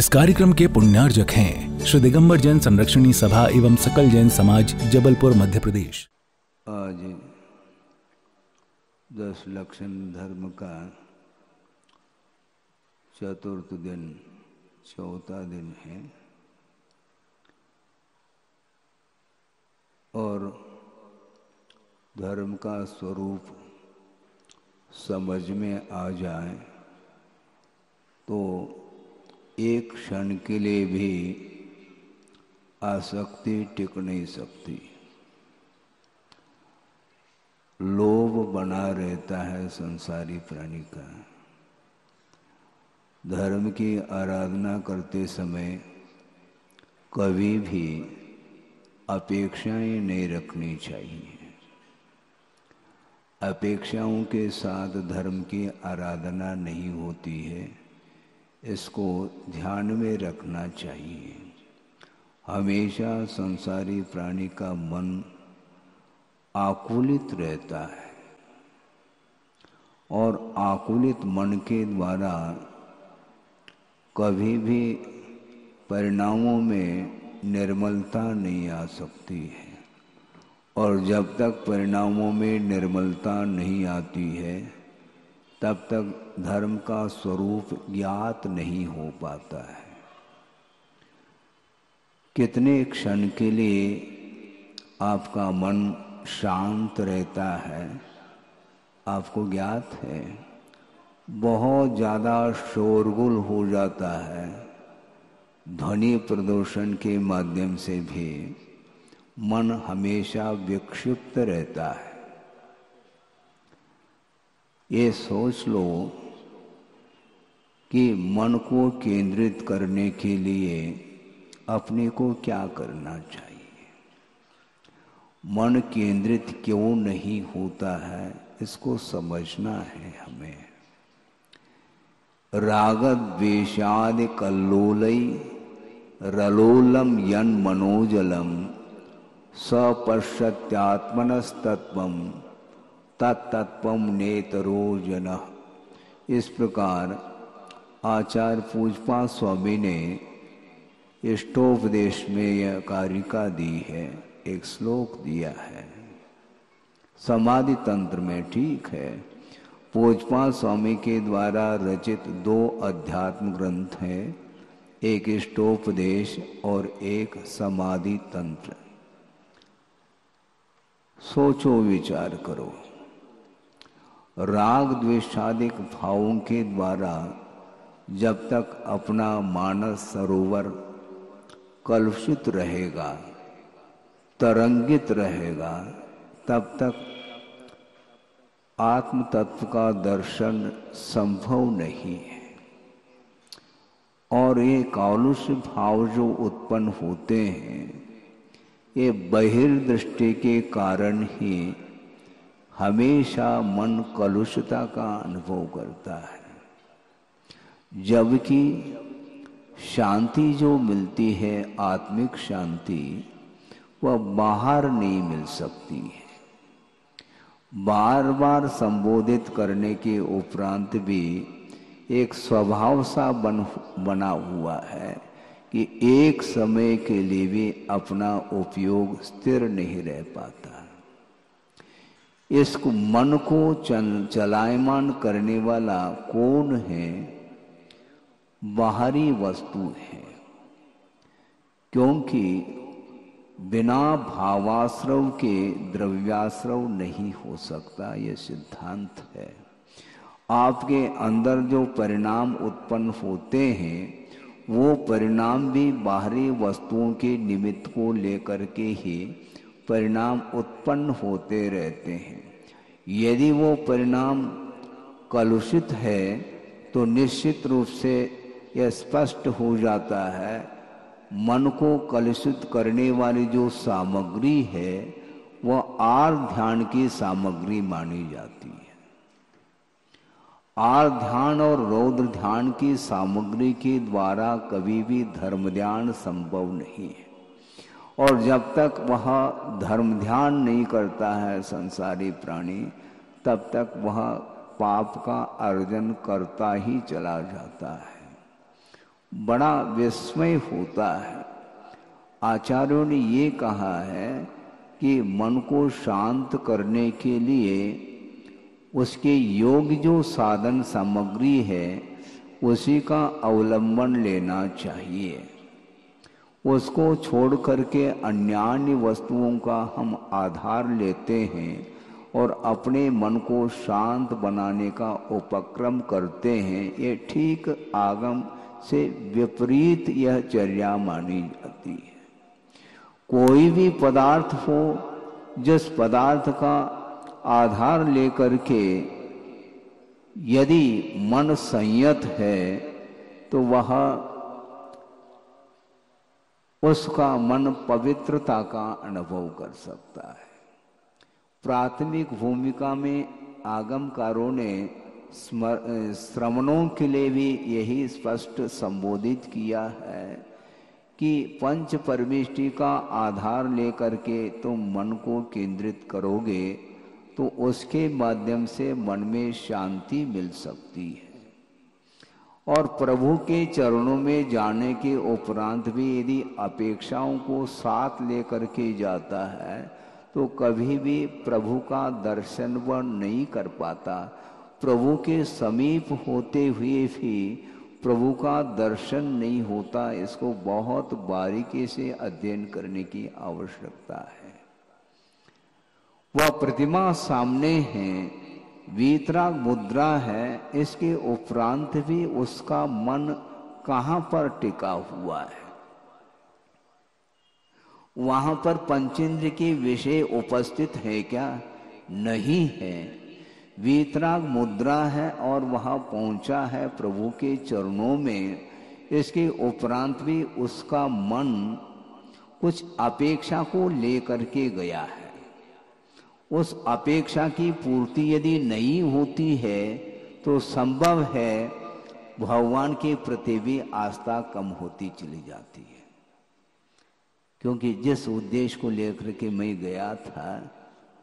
इस कार्यक्रम के पुण्यार्जक हैं श्री दिगंबर जैन संरक्षणी सभा एवं सकल जैन समाज, जबलपुर, मध्य प्रदेश। आज 10 लक्षण धर्म का चतुर्थ दिन, चौथा दिन है और धर्म का स्वरूप समझ में आ जाए तो एक क्षण के लिए भी आसक्ति टिक नहीं सकती। लोभ बना रहता है संसारी प्राणी का। धर्म की आराधना करते समय कभी भी अपेक्षाएं नहीं रखनी चाहिए। अपेक्षाओं के साथ धर्म की आराधना नहीं होती है, इसको ध्यान में रखना चाहिए। हमेशा संसारी प्राणी का मन आकुलित रहता है और आकुलित मन के द्वारा कभी भी परिणामों में निर्मलता नहीं आ सकती है और जब तक परिणामों में निर्मलता नहीं आती है तब तक धर्म का स्वरूप ज्ञात नहीं हो पाता है। कितने क्षण के लिए आपका मन शांत रहता है आपको ज्ञात है? बहुत ज़्यादा शोरगुल हो जाता है, ध्वनि प्रदूषण के माध्यम से भी मन हमेशा विक्षिप्त रहता है। ये सोच लो कि मन को केंद्रित करने के लिए अपने को क्या करना चाहिए। मन केंद्रित क्यों नहीं होता है इसको समझना है हमें। रागद्वेषादि कल्लोलई रलोलम यन मनोजलम सपश्यत्यात्मनस्तत्वम तत्तत्वम नेतरो जनः। इस प्रकार आचार्य पूजपा स्वामी ने इष्टोपदेश में यह कारिका दी है, एक श्लोक दिया है समाधि तंत्र में। ठीक है, पूजपा स्वामी के द्वारा रचित 2 अध्यात्म ग्रंथ हैं, एक इष्टोपदेश और एक समाधि तंत्र। सोचो, विचार करो। राग द्वेषादिक भावों के द्वारा जब तक अपना मानस सरोवर कलुषित रहेगा, तरंगित रहेगा, तब तक आत्म तत्व का दर्शन संभव नहीं है। और ये कलुष भाव जो उत्पन्न होते हैं ये बहिर्दृष्टि के कारण ही हमेशा मन कलुषता का अनुभव करता है। जबकि शांति जो मिलती है, आत्मिक शांति, वह बाहर नहीं मिल सकती है। बार बार संबोधित करने के उपरांत भी एक स्वभाव सा बना हुआ है कि एक समय के लिए भी अपना उपयोग स्थिर नहीं रह पाता। इस मन को चलायमान करने वाला कौन है? बाहरी वस्तु है, क्योंकि बिना भावाश्रव के द्रव्याश्रव नहीं हो सकता, यह सिद्धांत है। आपके अंदर जो परिणाम उत्पन्न होते हैं वो परिणाम भी बाहरी वस्तुओं के निमित्त को लेकर के ही परिणाम उत्पन्न होते रहते हैं। यदि वो परिणाम कलुषित है तो निश्चित रूप से यह स्पष्ट हो जाता है मन को कलुषित करने वाली जो सामग्री है वह आर्ध ध्यान की सामग्री मानी जाती है। आर्ध ध्यान और रौद्र ध्यान की सामग्री के द्वारा कभी भी धर्म ध्यान संभव नहीं है। और जब तक वह धर्म ध्यान नहीं करता है संसारी प्राणी, तब तक वह पाप का अर्जन करता ही चला जाता है। बड़ा विस्मय होता है। आचार्यों ने ये कहा है कि मन को शांत करने के लिए उसके योग्य जो साधन सामग्री है उसी का अवलंबन लेना चाहिए। उसको छोड़ करके अन्य वस्तुओं का हम आधार लेते हैं और अपने मन को शांत बनाने का उपक्रम करते हैं। ये ठीक आगम से विपरीत यह चर्या मानी जाती है। कोई भी पदार्थ हो, जिस पदार्थ का आधार लेकर के यदि मन संयत है तो वह उसका मन पवित्रता का अनुभव कर सकता है। प्राथमिक भूमिका में आगमकारों ने श्रवणों के लिए भी यही स्पष्ट संबोधित किया है कि पंच परमेष्टि का आधार लेकर के तुम मन को केंद्रित करोगे तो उसके माध्यम से मन में शांति मिल सकती है। और प्रभु के चरणों में जाने के उपरांत भी यदि अपेक्षाओं को साथ लेकर के जाता है तो कभी भी प्रभु का दर्शन वह नहीं कर पाता। प्रभु के समीप होते हुए भी प्रभु का दर्शन नहीं होता। इसको बहुत बारीकी से अध्ययन करने की आवश्यकता है। वह प्रतिमा सामने है, वीतराग मुद्रा है, इसके उपरांत भी उसका मन कहाँ पर टिका हुआ है? वहां पर पंचेंद्र के विषय उपस्थित है क्या? नहीं है। वीतराग मुद्रा है और वहां पहुंचा है प्रभु के चरणों में। इसके उपरांत भी उसका मन कुछ अपेक्षा को लेकर के गया है। उस अपेक्षा की पूर्ति यदि नहीं होती है तो संभव है भगवान के प्रति भी आस्था कम होती चली जाती है। क्योंकि जिस उद्देश्य को लेकर के मैं गया था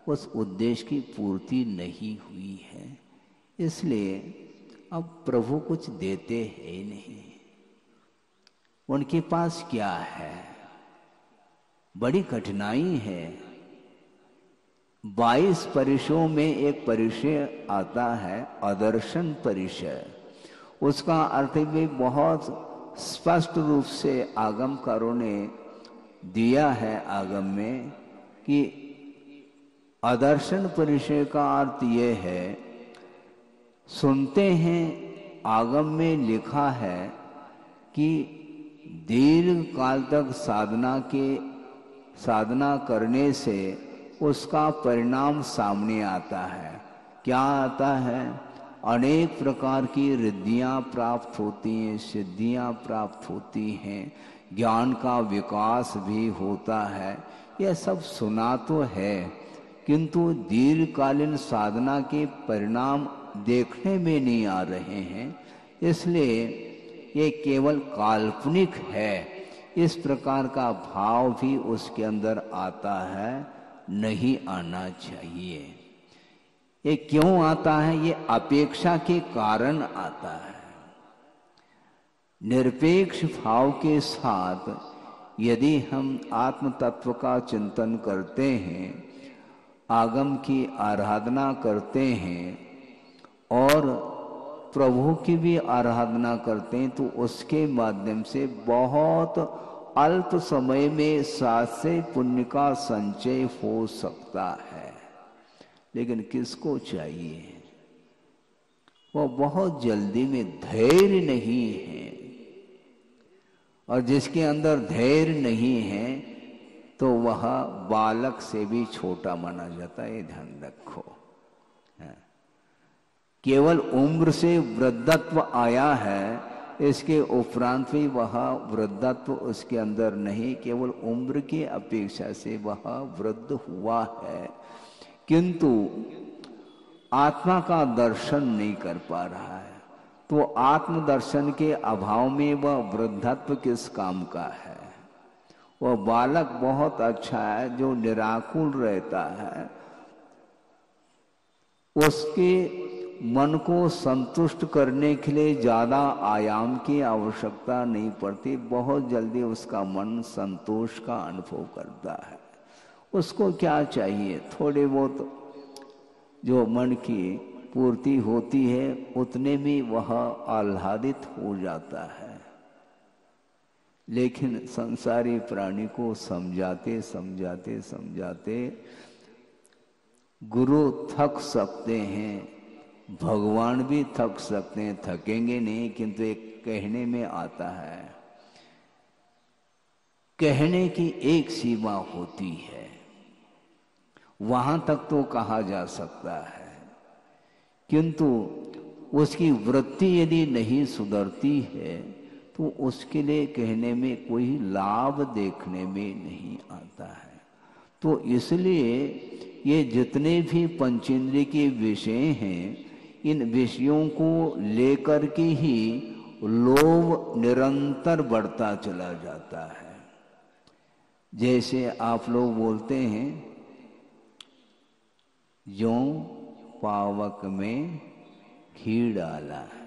उस उद्देश्य की पूर्ति नहीं हुई है, इसलिए अब प्रभु कुछ देते हैं नहीं। उनके पास क्या है? बड़ी कठिनाई है। 22 परिचयों में एक परिचय आता है अदर्शन परिचय। उसका अर्थ भी बहुत स्पष्ट रूप से आगमकारों ने दिया है आगम में कि अदर्शन परिचय का अर्थ ये है, सुनते हैं आगम में लिखा है कि दीर्घ काल तक साधना करने से उसका परिणाम सामने आता है। क्या आता है? अनेक प्रकार की रिद्धियां प्राप्त होती हैं, सिद्धियां प्राप्त होती हैं, ज्ञान का विकास भी होता है। यह सब सुना तो है, किंतु दीर्घकालीन साधना के परिणाम देखने में नहीं आ रहे हैं। इसलिए ये केवल काल्पनिक है। इस प्रकार का भाव भी उसके अंदर आता है, नहीं आना चाहिए। ये क्यों आता है? ये अपेक्षा के कारण आता है। निरपेक्ष भाव के साथ यदि हम आत्म तत्व का चिंतन करते हैं, आगम की आराधना करते हैं और प्रभु की भी आराधना करते हैं, तो उसके माध्यम से बहुत अल्प समय में सासे पुण्य का संचय हो सकता है। लेकिन किसको चाहिए? वो बहुत जल्दी में धैर्य नहीं है, और जिसके अंदर धैर्य नहीं है तो वह बालक से भी छोटा माना जाता है। ये ध्यान रखो। केवल उम्र से वृद्धत्व आया है, इसके उपरांत भी वह वृद्धत्व उसके अंदर नहीं, केवल उम्र की अपेक्षा से वह वृद्ध हुआ है, किंतु आत्मा का दर्शन नहीं कर पा रहा है। तो आत्मदर्शन के अभाव में वह वृद्धत्व किस काम का है? वह बालक बहुत अच्छा है जो निराकुल रहता है, उसके मन को संतुष्ट करने के लिए ज़्यादा आयाम की आवश्यकता नहीं पड़ती, बहुत जल्दी उसका मन संतोष का अनुभव करता है। उसको क्या चाहिए, थोड़े बहुत जो मन की पूर्ति होती है उतने में वह आह्लादित हो जाता है। लेकिन संसारी प्राणी को समझाते समझाते समझाते गुरु थक सकते हैं, भगवान भी थक सकते हैं, थकेंगे नहीं, किंतु एक कहने में आता है, कहने की एक सीमा होती है, वहां तक तो कहा जा सकता है, किंतु उसकी वृत्ति यदि नहीं सुधरती है तो उसके लिए कहने में कोई लाभ देखने में नहीं आता है। तो इसलिए ये जितने भी पंचेंद्रिय के विषय हैं, इन विषयों को लेकर के ही लोभ निरंतर बढ़ता चला जाता है। जैसे आप लोग बोलते हैं, ज्यों पावक में घी डाला है,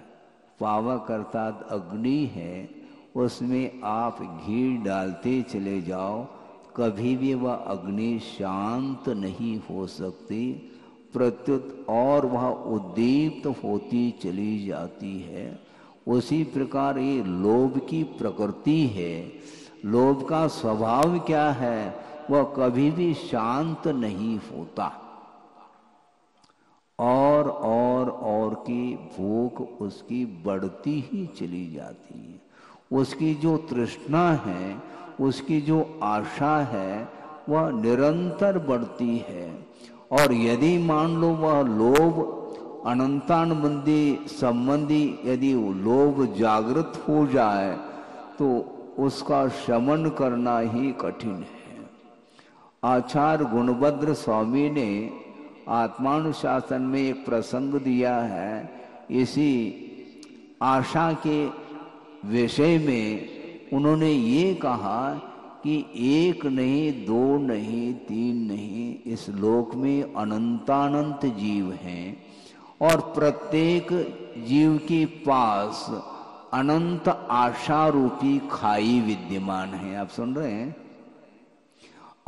पावक अर्थात अग्नि है, उसमें आप घी डालते चले जाओ, कभी भी वह अग्नि शांत नहीं हो सकती, प्रत्युत और वह उद्दीप्त होती चली जाती है। उसी प्रकार ये लोभ की प्रकृति है। लोभ का स्वभाव क्या है, वह कभी भी शांत नहीं होता, और की भूख उसकी बढ़ती ही चली जाती है। उसकी जो तृष्णा है, उसकी जो आशा है, वह निरंतर बढ़ती है। और यदि मान लो वह लोभ अनंतानुबंधी संबंधी यदि लोभ जागृत हो जाए तो उसका शमन करना ही कठिन है। आचार्य गुणभद्र स्वामी ने आत्मानुशासन में एक प्रसंग दिया है, इसी आशा के विषय में उन्होंने ये कहा कि एक नहीं, दो नहीं, तीन नहीं, इस लोक में अनंतानंत जीव हैं और प्रत्येक जीव के पास अनंत आशा रूपी खाई विद्यमान है। आप सुन रहे हैं,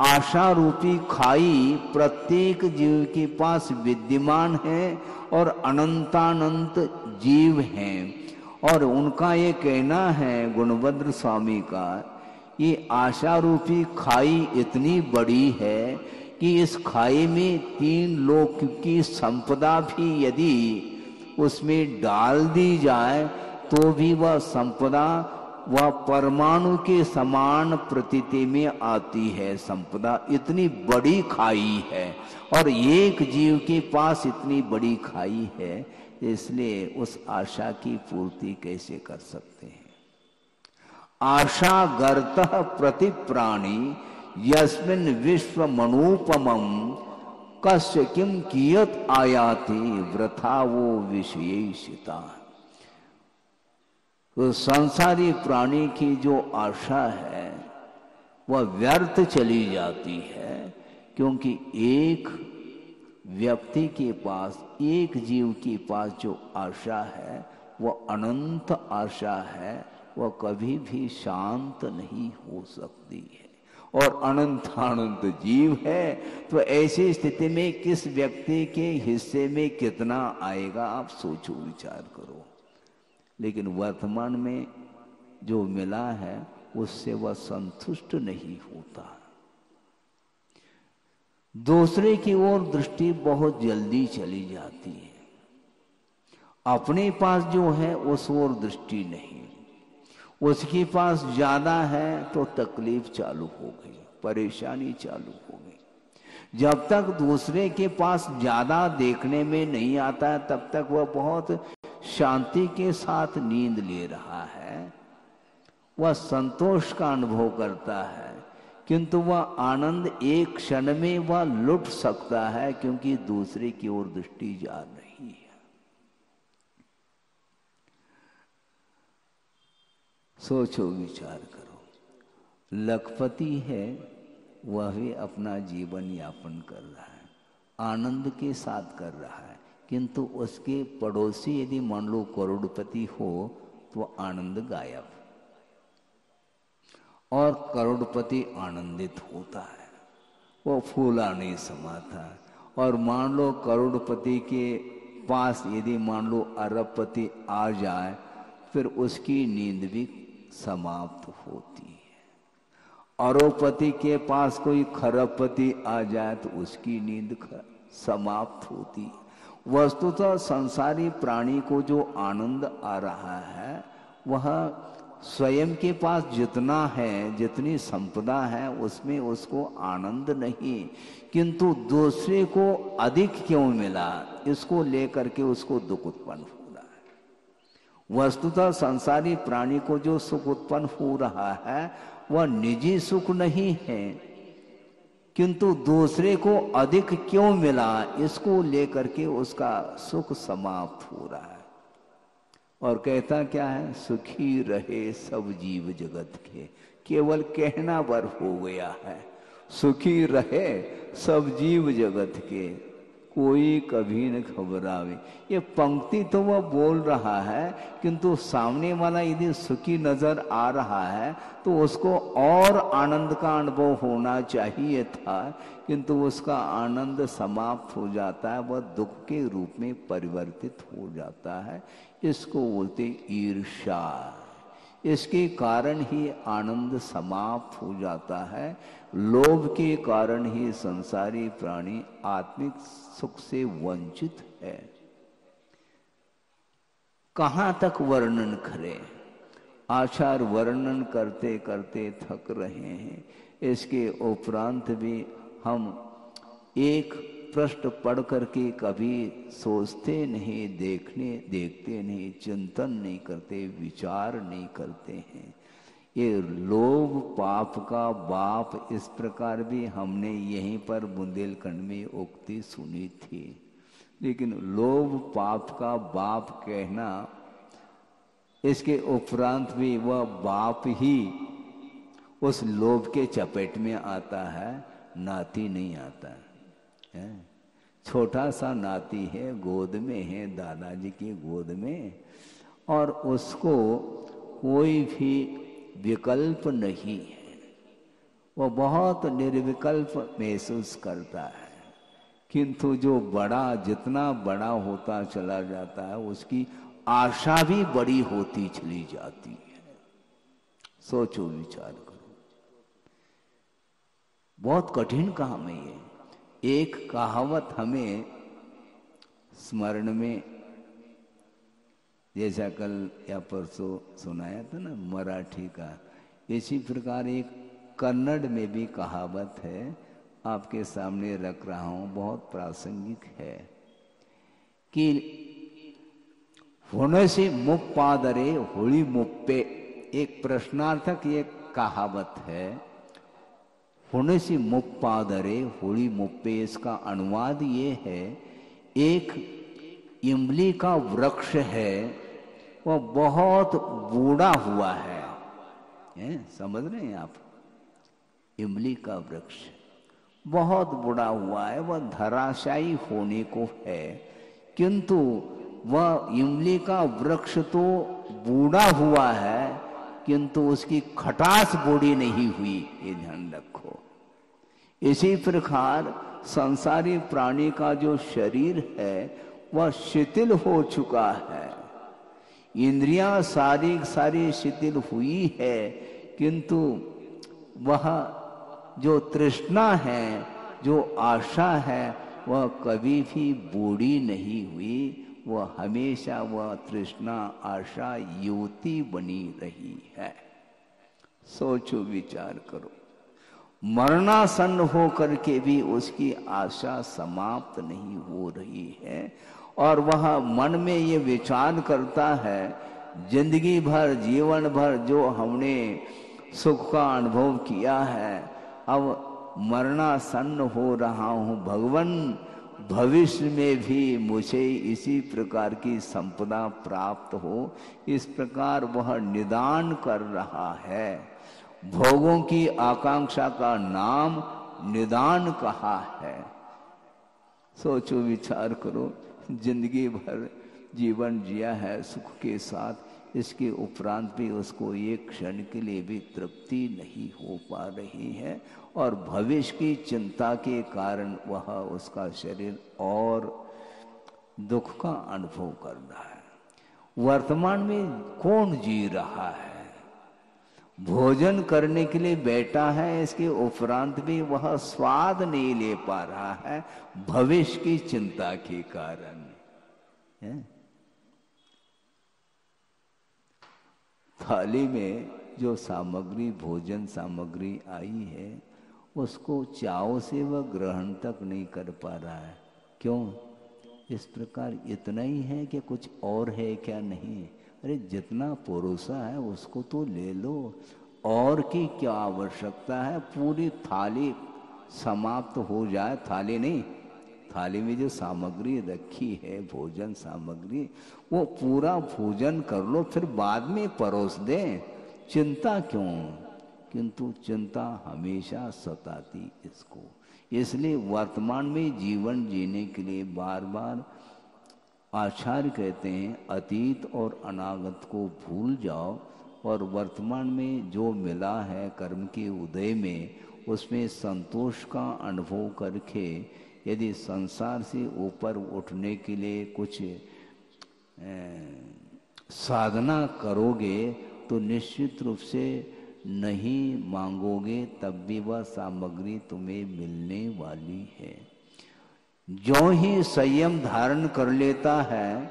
आशा रूपी खाई प्रत्येक जीव के पास विद्यमान है और अनंतानंत जीव हैं। और उनका ये कहना है, गुणभद्र स्वामी का, ये आशा रूपी खाई इतनी बड़ी है कि इस खाई में तीन लोक की संपदा भी यदि उसमें डाल दी जाए तो भी वह संपदा वह परमाणु के समान प्रतीति में आती है। संपदा इतनी बड़ी खाई है और एक जीव के पास इतनी बड़ी खाई है, इसलिए उस आशा की पूर्ति कैसे कर सकते हैं। आशा गर्तः प्रति प्राणी यस्मिन् विश्व मनोपमं कस्य किम कियत आयाति वृथा वो विषयिता। तो संसारी प्राणी की जो आशा है वह व्यर्थ चली जाती है, क्योंकि एक व्यक्ति के पास, एक जीव के पास जो आशा है वह अनंत आशा है, वह कभी भी शांत नहीं हो सकती है। और अनंत जीव है, तो ऐसी स्थिति में किस व्यक्ति के हिस्से में कितना आएगा, आप सोचो, विचार करो। लेकिन वर्तमान में जो मिला है उससे वह संतुष्ट नहीं होता। दूसरे की ओर दृष्टि बहुत जल्दी चली जाती है, अपने पास जो है उस ओर दृष्टि नहीं। उसके पास ज्यादा है तो तकलीफ चालू हो गई, परेशानी चालू हो गई। जब तक दूसरे के पास ज्यादा देखने में नहीं आता है तब तक वह बहुत शांति के साथ नींद ले रहा है, वह संतोष का अनुभव करता है, किंतु वह आनंद एक क्षण में वह लुट सकता है, क्योंकि दूसरे की ओर दृष्टि जा रही है। सोचो, विचार करो, लखपति है, वह भी अपना जीवन यापन कर रहा है, आनंद के साथ कर रहा है, किंतु उसके पड़ोसी यदि मान लो करोड़पति हो तो आनंद गायब, और करोड़पति आनंदित होता है, वो फूला नहीं समाता। और मान लो करोड़पति के पास यदि मान लो अरबपति आ जाए, फिर उसकी नींद भी समाप्त होती है। अरबपति के पास कोई खरबपति आ जाए तो उसकी नींद समाप्त होती है। वस्तुतः संसारी प्राणी को जो आनंद आ रहा है वह स्वयं के पास जितना है, जितनी संपदा है, उसमें उसको आनंद नहीं, किंतु दूसरे को अधिक क्यों मिला इसको लेकर के उसको दुख उत्पन्न हो रहा है। वस्तुतः संसारी प्राणी को जो सुख उत्पन्न हो रहा है वह निजी सुख नहीं है, किंतु दूसरे को अधिक क्यों मिला इसको लेकर के उसका सुख समाप्त हो रहा है। और कहता क्या है, सुखी रहे सब जीव जगत के, केवल कहना भर हो गया है, सुखी रहे सब जीव जगत के, कोई कभी न घबरावे। ये पंक्ति तो वह बोल रहा है, किंतु सामने वाला यदि सुखी नजर आ रहा है तो उसको और आनंद का अनुभव होना चाहिए था, किंतु उसका आनंद समाप्त हो जाता है, वह दुख के रूप में परिवर्तित हो जाता है। इसको बोलते ईर्ष्या। इसके कारण ही आनंद समाप्त हो जाता है। लोभ के कारण ही संसारी प्राणी आत्मिक सुख से वंचित है। कहां तक वर्णन करें, आचार वर्णन करते करते थक रहे हैं। इसके उपरांत भी हम एक प्रश्न पढ़ करके कभी सोचते नहीं, देखते नहीं, चिंतन नहीं करते, विचार नहीं करते हैं। ये लोभ पाप का बाप, इस प्रकार भी हमने यहीं पर बुंदेलखंड में उक्ति सुनी थी। लेकिन लोभ पाप का बाप कहना, इसके उपरांत भी वह बाप ही उस लोभ के चपेट में आता है, नाती नहीं आता है। छोटा सा नाती है, गोद में है, दादाजी की गोद में, और उसको कोई भी विकल्प नहीं है, वह बहुत निर्विकल्प महसूस करता है। किंतु जो बड़ा, जितना बड़ा होता चला जाता है, उसकी आशा भी बड़ी होती चली जाती है। सोचो, विचार करो, बहुत कठिन काम है ये। एक कहावत हमें स्मरण में, जैसा कल या परसों सुनाया था ना मराठी का, इसी प्रकार एक कन्नड़ में भी कहावत है, आपके सामने रख रहा हूं, बहुत प्रासंगिक है कि होने से मुप्पादरे होली मुप्पे, एक प्रश्नार्थक ये कहावत है। होने से मुप्पादरे होली मुप्पे, इसका अनुवाद ये है, एक इमली का वृक्ष है, वह बहुत बूढ़ा हुआ है, समझ रहे हैं आप? इमली का वृक्ष बहुत बूढ़ा हुआ है, वह धराशायी होने को है, किंतु वह इमली का वृक्ष तो बूढ़ा हुआ है, किंतु उसकी खटास बूढ़ी नहीं हुई, ये ध्यान रखो। इसी प्रकार संसारी प्राणी का जो शरीर है वह शिथिल हो चुका है, इंद्रियां सारी शिथिल हुई है, किंतु वह जो तृष्णा है, जो आशा है, वह कभी भी बूढ़ी नहीं हुई। वह हमेशा वह तृष्णा, आशा युवती बनी रही है। सोचो, विचार करो, मरणासन्न हो करके भी उसकी आशा समाप्त नहीं हो रही है, और वह मन में ये विचार करता है, जिंदगी भर, जीवन भर जो हमने सुख का अनुभव किया है, अब मरणासन्न हो रहा हूं, भगवान भविष्य में भी मुझे इसी प्रकार की संपदा प्राप्त हो, इस प्रकार वह निदान कर रहा है। भोगों की आकांक्षा का नाम निदान कहा है। सोचो विचार करो, जिंदगी भर जीवन जिया है सुख के साथ, इसके उपरांत भी उसको एक क्षण के लिए भी तृप्ति नहीं हो पा रही है, और भविष्य की चिंता के कारण वह उसका शरीर और दुख का अनुभव कर रहा है। वर्तमान में कौन जी रहा है? भोजन करने के लिए बैठा है, इसके उपरांत भी वह स्वाद नहीं ले पा रहा है भविष्य की चिंता के कारण है। थाली में जो सामग्री, भोजन सामग्री आई है, उसको चाव से वह ग्रहण तक नहीं कर पा रहा है। क्यों? इस प्रकार इतना ही है कि कुछ और है क्या? नहीं। अरे जितना परोसा है उसको तो ले लो, और की क्या आवश्यकता है? पूरी थाली समाप्त हो जाए, थाली नहीं, थाली में जो सामग्री रखी है, भोजन सामग्री, वो पूरा भोजन कर लो, फिर बाद में परोस दें। चिंता क्यों? किंतु चिंता हमेशा सताती इसको। इसलिए वर्तमान में जीवन जीने के लिए बार बार आचार्य कहते हैं अतीत और अनागत को भूल जाओ, और वर्तमान में जो मिला है कर्म के उदय में, उसमें संतोष का अनुभव करके यदि संसार से ऊपर उठने के लिए कुछ साधना करोगे तो निश्चित रूप से नहीं मांगोगे तब भी वह सामग्री तुम्हें मिलने वाली है। जो ही संयम धारण कर लेता है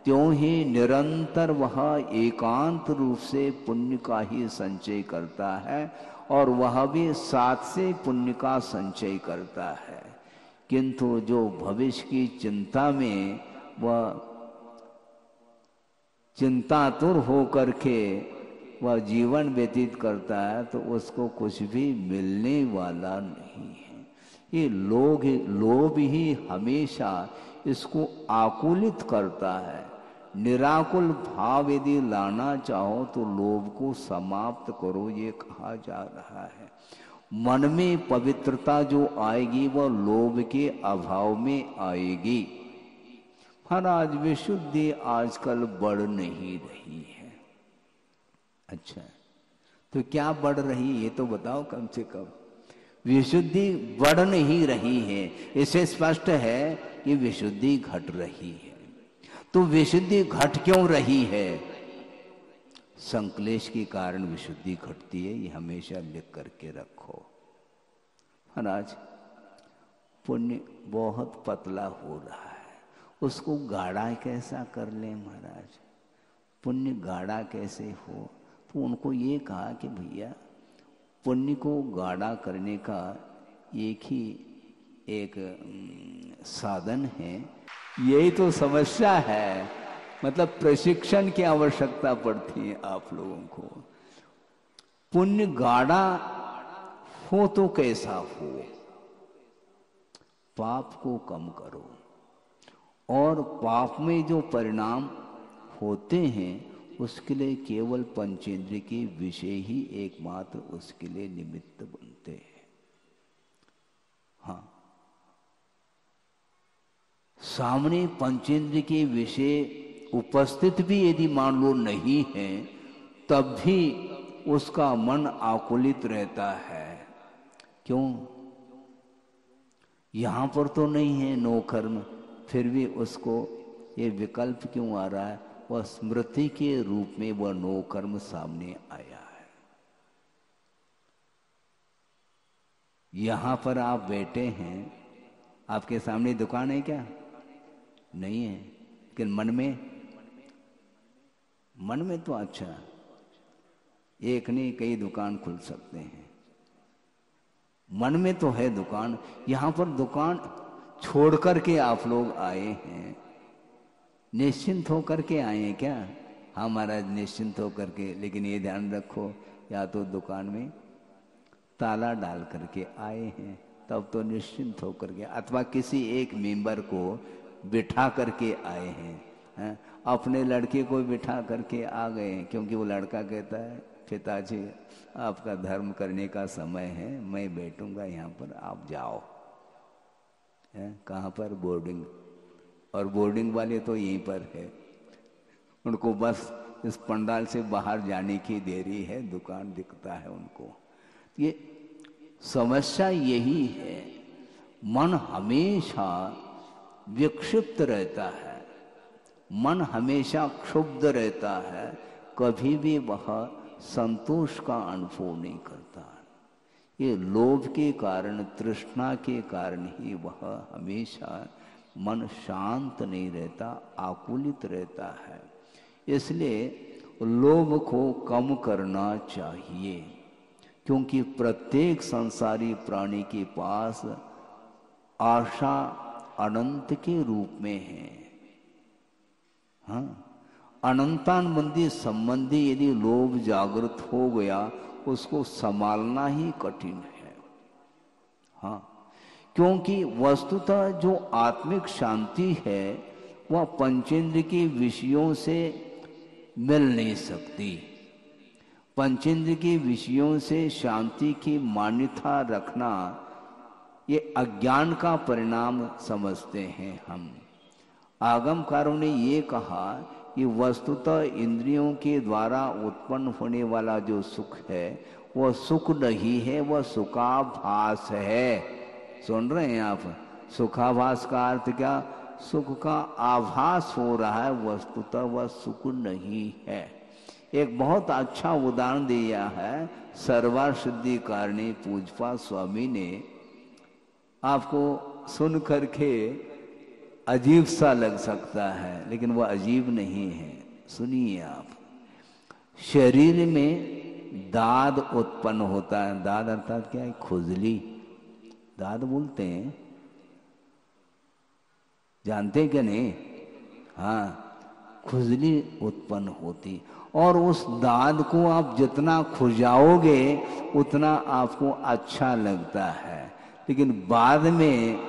त्यों ही निरंतर वह एकांत रूप से पुण्य का ही संचय करता है, और वह भी साथ से पुण्य का संचय करता है। किंतु जो भविष्य की चिंता में वह चिंतातुर होकर के वह जीवन व्यतीत करता है, तो उसको कुछ भी मिलने वाला नहीं है। ये लोभ ही हमेशा इसको आकुलित करता है। निराकुल भाव यदि लाना चाहो तो लोभ को समाप्त करो, ये कहा जा रहा है। मन में पवित्रता जो आएगी वह लोभ के अभाव में आएगी। महाराज विशुद्धि आजकल बढ़ नहीं रही है। अच्छा, तो क्या बढ़ रही है ये तो बताओ कम से कम। विशुद्धि बढ़ नहीं रही है, इसे स्पष्ट है कि विशुद्धि घट रही है। तो विशुद्धि घट क्यों रही है? संक्लेश के कारण विशुद्धि घटती है, ये हमेशा लिख करके रखो। महाराज पुण्य बहुत पतला हो रहा है, उसको गाढ़ा कैसा कर ले महाराज? पुण्य गाढ़ा कैसे हो? तो उनको ये कहा कि भैया पुण्य को गाढ़ा करने का एक साधन है। यही तो समस्या है, मतलब प्रशिक्षण की आवश्यकता पड़ती है आप लोगों को। पुण्य गाढ़ा हो तो कैसा हो? पाप को कम करो, और पाप में जो परिणाम होते हैं उसके लिए केवल पंचेंद्रिय के विषय ही एकमात्र उसके लिए निमित्त बनते हैं। हाँ, सामने पंचेंद्रिय के विषय उपस्थित भी यदि मान लो नहीं है, तब भी उसका मन आकुलित रहता है। क्यों? यहां पर तो नहीं है नो कर्म, फिर भी उसको ये विकल्प क्यों आ रहा है? वह स्मृति के रूप में वह नो कर्म सामने आया है। यहां पर आप बैठे हैं, आपके सामने दुकान है क्या? नहीं है, लेकिन मन में तो अच्छा एक नहीं कई दुकान खुल सकते हैं। मन में तो है दुकान। यहां पर दुकान छोड़ करके आप लोग आए हैं, निश्चिंत होकर के आए हैं क्या? हाँ महाराज निश्चिंत होकर के, लेकिन ये ध्यान रखो या तो दुकान में ताला डाल करके आए हैं तब तो निश्चिंत होकर के, अथवा किसी एक मेंबर को बिठा करके आए हैं, अपने लड़के को बिठा करके आ गए हैं, क्योंकि वो लड़का कहता है पिताजी आपका धर्म करने का समय है, मैं बैठूंगा यहाँ पर, आप जाओ। कहाँ पर? बोर्डिंग। और बोर्डिंग वाले तो यहीं पर है, उनको बस इस पंडाल से बाहर जाने की देरी है, दुकान दिखता है उनको। ये समस्या यही है, मन हमेशा विक्षिप्त रहता है, मन हमेशा क्षुब्ध रहता है, कभी भी वह संतोष का अनुभव नहीं करता। ये लोभ के कारण, तृष्णा के कारण ही वह हमेशा मन शांत नहीं रहता, आकुलित रहता है। इसलिए लोभ को कम करना चाहिए, क्योंकि प्रत्येक संसारी प्राणी के पास आशा अनंत के रूप में है। हाँ, अनंतानुबंधी संबंधी यदि लोभ जागृत हो गया, उसको संभालना ही कठिन है। हाँ, क्योंकि वस्तुतः जो आत्मिक शांति है वह पंचेंद्र के विषयों से मिल नहीं सकती। पंचेंद्र के विषयों से शांति की मान्यता रखना ये अज्ञान का परिणाम समझते हैं हम। आगमकारों ने ये कहा कि वस्तुतः इंद्रियों के द्वारा उत्पन्न होने वाला जो सुख है वह सुख नहीं है, वह सुखाभास है। सुन रहे हैं आप? सुखाभास का अर्थ क्या? सुख का आभास हो रहा है, वस्तुतः वह सुख नहीं है। एक बहुत अच्छा उदाहरण दिया है सर्वार सिद्धि कारणी पूजपा स्वामी ने। आपको सुन करके अजीब सा लग सकता है, लेकिन वह अजीब नहीं है। सुनिए आप, शरीर में दाद उत्पन्न होता है। दाद अर्थात क्या है? खुजली, दाद बोलते हैं, जानते हैं क्या नहीं? हाँ, खुजली उत्पन्न होती, और उस दाद को आप जितना खुजाओगे उतना आपको अच्छा लगता है, लेकिन बाद में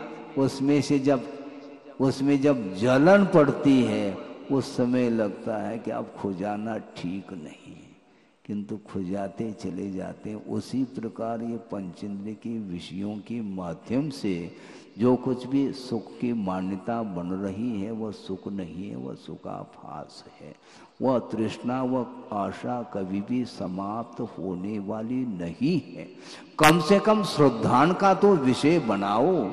उसमें जब जलन पड़ती है उस समय लगता है कि अब खुजाना ठीक नहीं, किंतु खुजाते चले जाते हैं। उसी प्रकार ये पंचेंद्र के विषयों के माध्यम से जो कुछ भी सुख की मान्यता बन रही है वह सुख नहीं है, वह सुखाभास है। वह तृष्णा, वह आशा कभी भी समाप्त होने वाली नहीं है। कम से कम श्रद्धान का तो विषय बनाओ।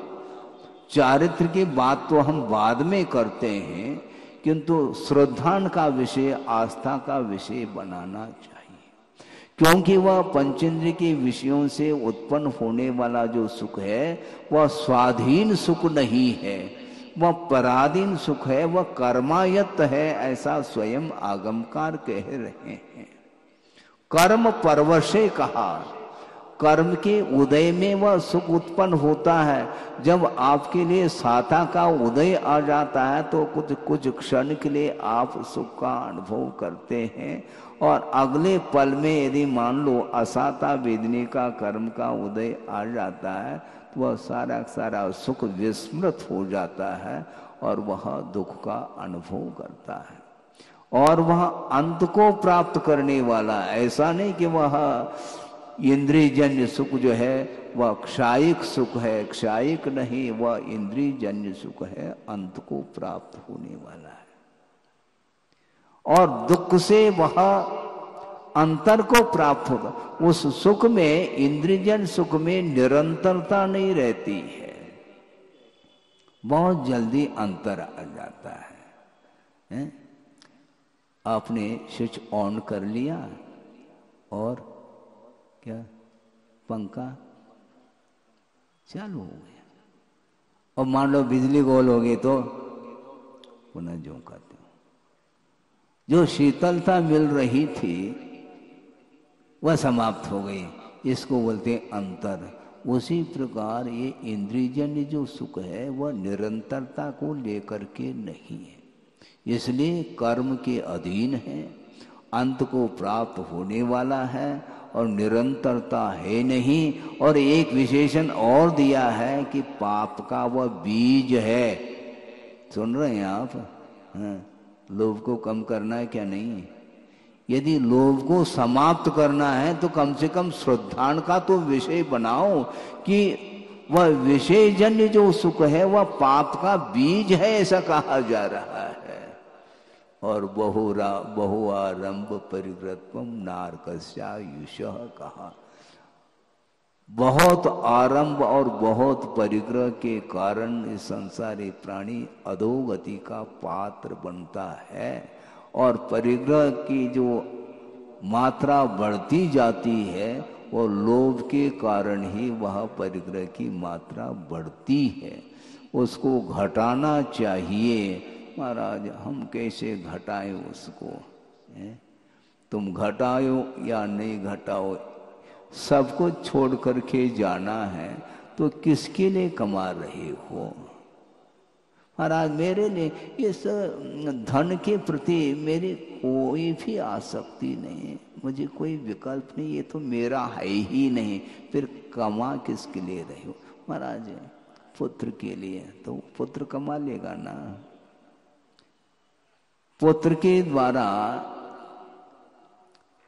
चारित्र की बात तो हम बाद में करते हैं, किंतु श्रद्धान का विषय, आस्था का विषय बनाना चाहिए, क्योंकि वह पंचेंद्र के विषयों से उत्पन्न होने वाला जो सुख है वह स्वाधीन सुख नहीं है, वह पराधीन सुख है, वह कर्मायत्त है, ऐसा स्वयं आगमकार कह रहे हैं। कर्म परवशे कहा, कर्म के उदय में वह सुख उत्पन्न होता है। जब आपके लिए साता का उदय आ जाता है तो कुछ क्षण के लिए आप सुख का अनुभव करते हैं, और अगले पल में यदि मान लो असाता वेदनी का कर्म का उदय आ जाता है तो वह सारा सुख विस्मृत हो जाता है और वह दुख का अनुभव करता है। और वह अंत को प्राप्त करने वाला, ऐसा नहीं कि वह इंद्रियजन्य सुख जो है वह क्षायिक सुख है, क्षायिक नहीं, वह इंद्रियजन्य सुख है, अंत को प्राप्त होने वाला है। और दुख से वह अंतर को प्राप्त होगा। उस सुख में, इंद्रियजन्य सुख में निरंतरता नहीं रहती है, बहुत जल्दी अंतर आ जाता है? आपने स्विच ऑन कर लिया और क्या पंखा चालू हो गया, और मान लो बिजली गोल हो गई तो पुनः झोंकाते हो। जो शीतलता मिल रही थी वह समाप्त हो गई, इसको बोलते हैं अंतर। उसी प्रकार ये इंद्रियजन्य जो सुख है वह निरंतरता को लेकर के नहीं है, इसलिए कर्म के अधीन है, अंत को प्राप्त होने वाला है और निरंतरता है नहीं। और एक विशेषण और दिया है कि पाप का वह बीज है। सुन रहे हैं आप? हाँ, लोभ को कम करना है क्या? नहीं। यदि लोभ को समाप्त करना है तो कम से कम श्रद्धान का तो विषय बनाओ कि वह विषयजन्य जो सुख है वह पाप का बीज है, ऐसा कहा जा रहा है। और बहुआरंभ परिग्रहत्वम नारकस्यायुषः कहा। बहुत आरंभ और बहुत परिग्रह के कारण इस संसारी प्राणी अधोगति का पात्र बनता है। और परिग्रह की जो मात्रा बढ़ती जाती है वो लोभ के कारण ही वह परिग्रह की मात्रा बढ़ती है। उसको घटाना चाहिए। महाराज हम कैसे घटाएं उसको, तुम घटाओ या नहीं घटाओ, सब कुछ छोड़ करके जाना है तो किसके लिए कमा रहे हो? महाराज मेरे लिए इस धन के प्रति मेरी कोई भी आसक्ति नहीं, मुझे कोई विकल्प नहीं, ये तो मेरा है ही नहीं, फिर कमा किसके लिए रहे हो? महाराज पुत्र के लिए, तो पुत्र कमा लेगा ना। पुत्र के द्वारा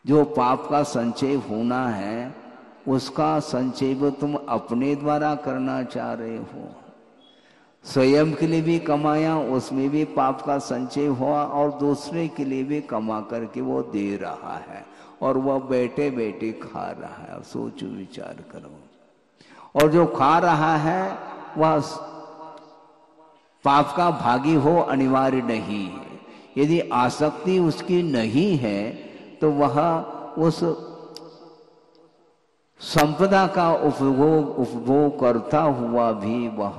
जो पाप का संचय होना है उसका संचय वो तुम अपने द्वारा करना चाह रहे हो। स्वयं के लिए भी कमाया, उसमें भी पाप का संचय हुआ, और दूसरे के लिए भी कमा करके वो दे रहा है, और वह बैठे बैठे खा रहा है। सोचो विचार करो। और जो खा रहा है वह पाप का भागी हो अनिवार्य नहीं है। यदि आसक्ति उसकी नहीं है तो वह उस संपदा का उपभोग करता हुआ भी वह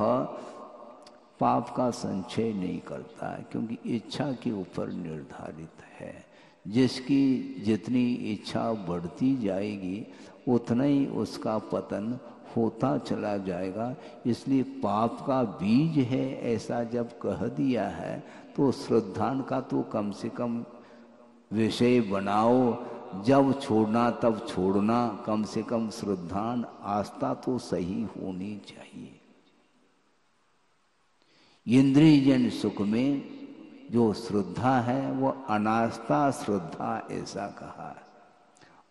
पाप का संचय नहीं करता है, क्योंकि इच्छा के ऊपर निर्धारित है। जिसकी जितनी इच्छा बढ़ती जाएगी उतना ही उसका पतन होता चला जाएगा। इसलिए पाप का बीज है ऐसा जब कह दिया है तो श्रद्धान का तो कम से कम विषय बनाओ। जब छोड़ना तब छोड़ना, कम से कम श्रद्धान आस्था तो सही होनी चाहिए। इंद्रियजन सुख में जो श्रद्धा है वो अनास्था श्रद्धा ऐसा कहा है।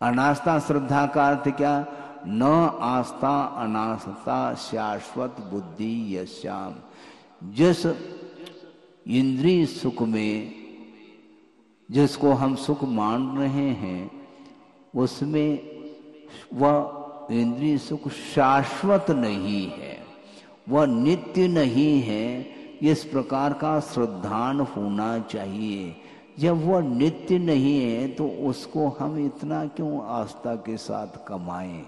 अनास्था श्रद्धा का अर्थ क्या? न आस्था अनास्था शाश्वत बुद्धि यश्याम। जिस इंद्रिय सुख में जिसको हम सुख मान रहे हैं उसमें वह इंद्रिय सुख शाश्वत नहीं है, वह नित्य नहीं है। इस प्रकार का श्रद्धान होना चाहिए। जब वह नित्य नहीं है तो उसको हम इतना क्यों आस्था के साथ कमाएं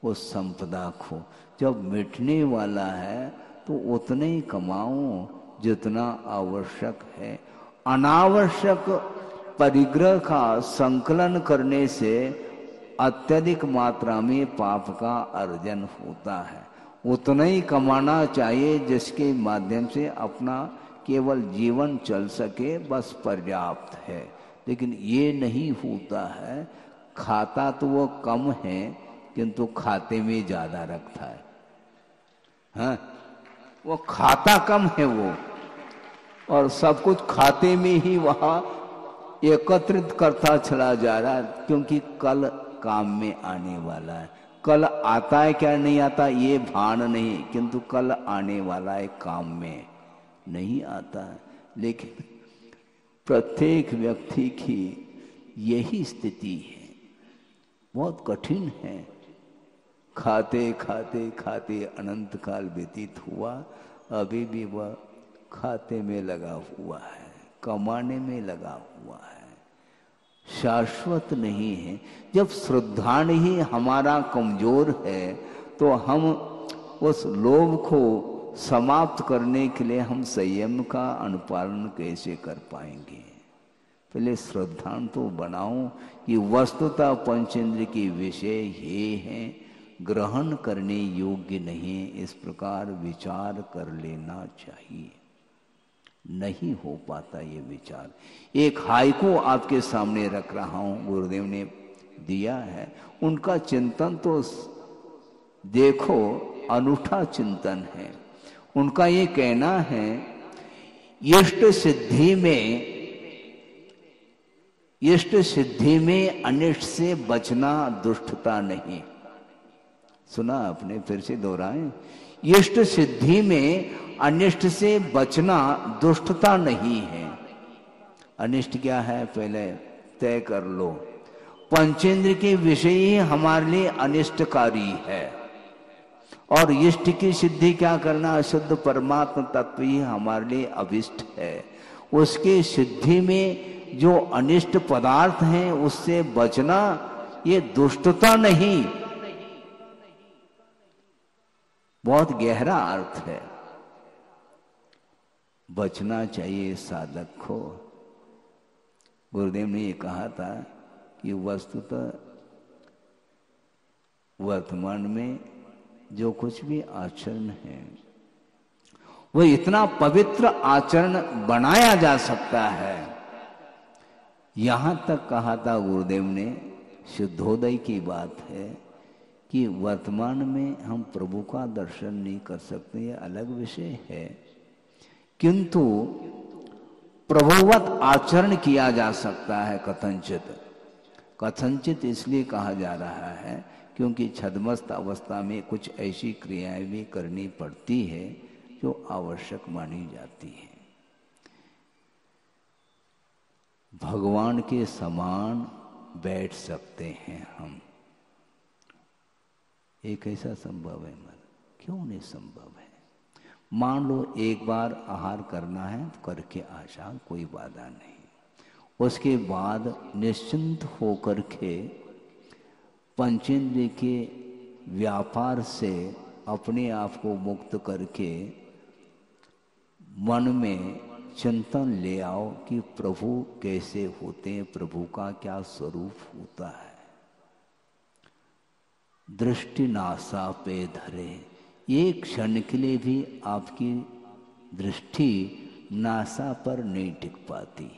उस संपदा को? जब मिटने वाला है तो उतने ही कमाओ जितना आवश्यक है। अनावश्यक परिग्रह का संकलन करने से अत्यधिक मात्रा में पाप का अर्जन होता है। उतना ही कमाना चाहिए जिसके माध्यम से अपना केवल जीवन चल सके, बस पर्याप्त है। लेकिन ये नहीं होता है। खाता तो वो कम है किंतु खाते में ज्यादा रखता है। हाँ, वो खाता कम है वो, और सब कुछ खाते में ही वह एकत्रित करता चला जा रहा है, क्योंकि कल काम में आने वाला है। कल आता है क्या नहीं आता ये भान नहीं, किंतु कल आने वाला है काम में नहीं आता है। लेकिन प्रत्येक व्यक्ति की यही स्थिति है, बहुत कठिन है। खाते खाते खाते अनंत काल व्यतीत हुआ, अभी भी वह खाते में लगा हुआ है, कमाने में लगा हुआ है, शाश्वत नहीं है। जब श्रद्धान ही हमारा कमजोर है तो हम उस लोभ को समाप्त करने के लिए हम संयम का अनुपालन कैसे कर पाएंगे? पहले श्रद्धान तो बनाओ कि वस्तुतः पंचेंद्र के विषय ये हैं, ग्रहण करने योग्य नहीं, इस प्रकार विचार कर लेना चाहिए। नहीं हो पाता ये विचार। एक हाइको आपके सामने रख रहा हूं, गुरुदेव ने दिया है, उनका चिंतन तो देखो, अनूठा चिंतन है। उनका ये कहना है, इष्ट सिद्धि में अनिष्ट से बचना दुष्टता नहीं। सुना आपने, फिर से दोहराएं। इष्ट सिद्धि में अनिष्ट से बचना दुष्टता नहीं है। अनिष्ट क्या है पहले तय कर लो। पंचेंद्र के विषय ही हमारे लिए अनिष्टकारी है, और इष्ट की सिद्धि क्या करना, शुद्ध परमात्मा तत्व ही हमारे लिए अभिष्ट है। उसके सिद्धि में जो अनिष्ट पदार्थ हैं उससे बचना ये दुष्टता नहीं, बहुत गहरा अर्थ है। बचना चाहिए साधक को। गुरुदेव ने ये कहा था कि वस्तुतः वर्तमान में जो कुछ भी आचरण है वो इतना पवित्र आचरण बनाया जा सकता है। यहां तक कहा था गुरुदेव ने, शुद्धोदय की बात है कि वर्तमान में हम प्रभु का दर्शन नहीं कर सकते, ये अलग विषय है, किंतु प्रभुवत आचरण किया जा सकता है कथनचित। कथनचित इसलिए कहा जा रहा है क्योंकि छद्मस्त अवस्था में कुछ ऐसी क्रियाएं भी करनी पड़ती है जो आवश्यक मानी जाती है। भगवान के समान बैठ सकते हैं हम, ये कैसा संभव है? क्यों नहीं संभव है? मान लो एक बार आहार करना है तो करके आशा, कोई बाधा नहीं। उसके बाद निश्चिंत होकर के पंचेंद्रिय के व्यापार से अपने आप को मुक्त करके मन में चिंतन ले आओ कि प्रभु कैसे होते हैं, प्रभु का क्या स्वरूप होता है। दृष्टि नासा पे धरे, एक क्षण के लिए भी आपकी दृष्टि नासा पर नहीं टिक पाती,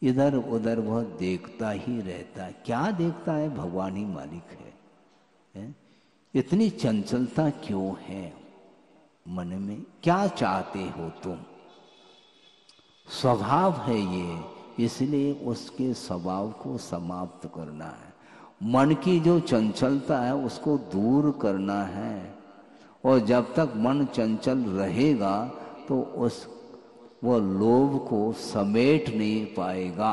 इधर उधर वह देखता ही रहता है। क्या देखता है? भगवान ही मालिक है। इतनी चंचलता क्यों है मन में? क्या चाहते हो तुम? स्वभाव है ये, इसलिए उसके स्वभाव को समाप्त करना है। मन की जो चंचलता है उसको दूर करना है, और जब तक मन चंचल रहेगा तो वो लोभ को समेट नहीं पाएगा,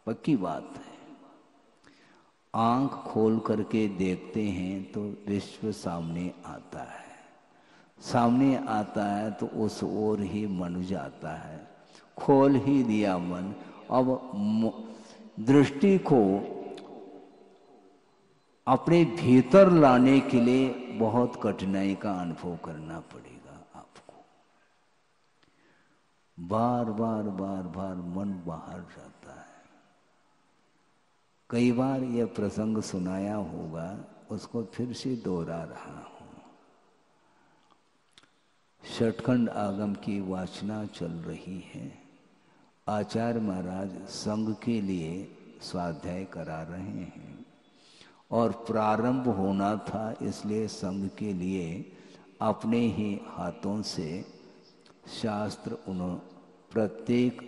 पक्की बात है। आंख खोल करके देखते हैं तो विश्व सामने आता है, सामने आता है तो उस ओर ही मन जाता है। खोल ही दिया मन, अब दृष्टि को अपने भीतर लाने के लिए बहुत कठिनाई का अनुभव करना पड़ेगा आपको। बार बार बार बार मन बाहर जाता है। कई बार यह प्रसंग सुनाया होगा, उसको फिर से दोहरा रहा हूं। षटखंड आगम की वाचना चल रही है। आचार्य महाराज संघ के लिए स्वाध्याय करा रहे हैं, और प्रारंभ होना था, इसलिए संघ के लिए अपने ही हाथों से शास्त्र उन्होंने प्रत्येक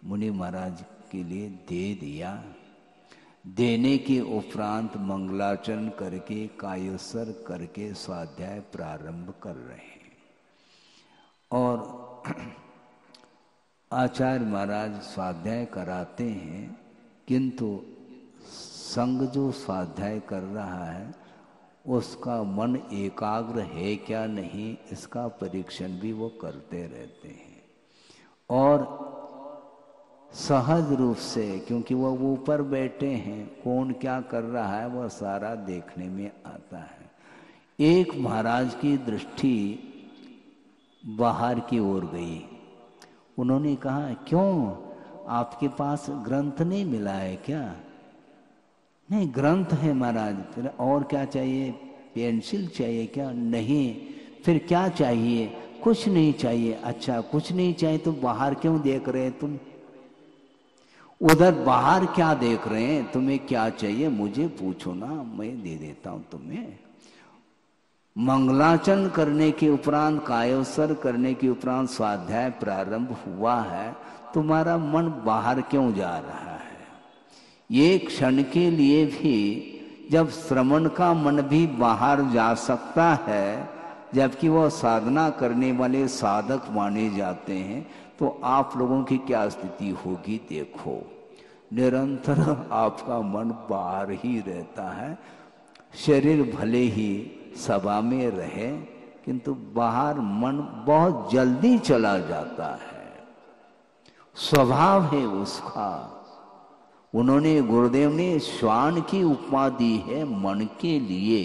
मुनि महाराज के लिए दे दिया। देने के उपरांत मंगलाचरण करके कायोत्सर करके स्वाध्याय प्रारंभ कर रहे हैं। और आचार्य महाराज स्वाध्याय कराते हैं, किंतु संघ जो स्वाध्याय कर रहा है उसका मन एकाग्र है क्या नहीं, इसका परीक्षण भी वो करते रहते हैं। और सहज रूप से, क्योंकि वो ऊपर बैठे हैं, कौन क्या कर रहा है वह सारा देखने में आता है। एक महाराज की दृष्टि बाहर की ओर गई। उन्होंने कहा, क्यों आपके पास ग्रंथ नहीं मिला है क्या? नहीं, ग्रंथ है महाराज। फिर और क्या चाहिए? पेंसिल चाहिए क्या? नहीं। फिर क्या चाहिए? कुछ नहीं चाहिए। अच्छा, कुछ नहीं चाहिए तो बाहर क्यों देख रहे हैं तुम? उधर बाहर क्या देख रहे हैं? तुम्हें क्या चाहिए मुझे पूछो ना, मैं दे देता हूं तुम्हें। मंगलाचरण करने के उपरांत, कायोत्सर करने के उपरांत स्वाध्याय प्रारंभ हुआ है, तुम्हारा मन बाहर क्यों जा रहा है? ये क्षण के लिए भी जब श्रवण का मन भी बाहर जा सकता है, जबकि वह साधना करने वाले साधक माने जाते हैं, तो आप लोगों की क्या स्थिति होगी देखो। निरंतर आपका मन बाहर ही रहता है, शरीर भले ही सभा में रहे किंतु बाहर मन बहुत जल्दी चला जाता है, स्वभाव है उसका। उन्होंने, गुरुदेव ने श्वान की उपमा दी है मन के लिए।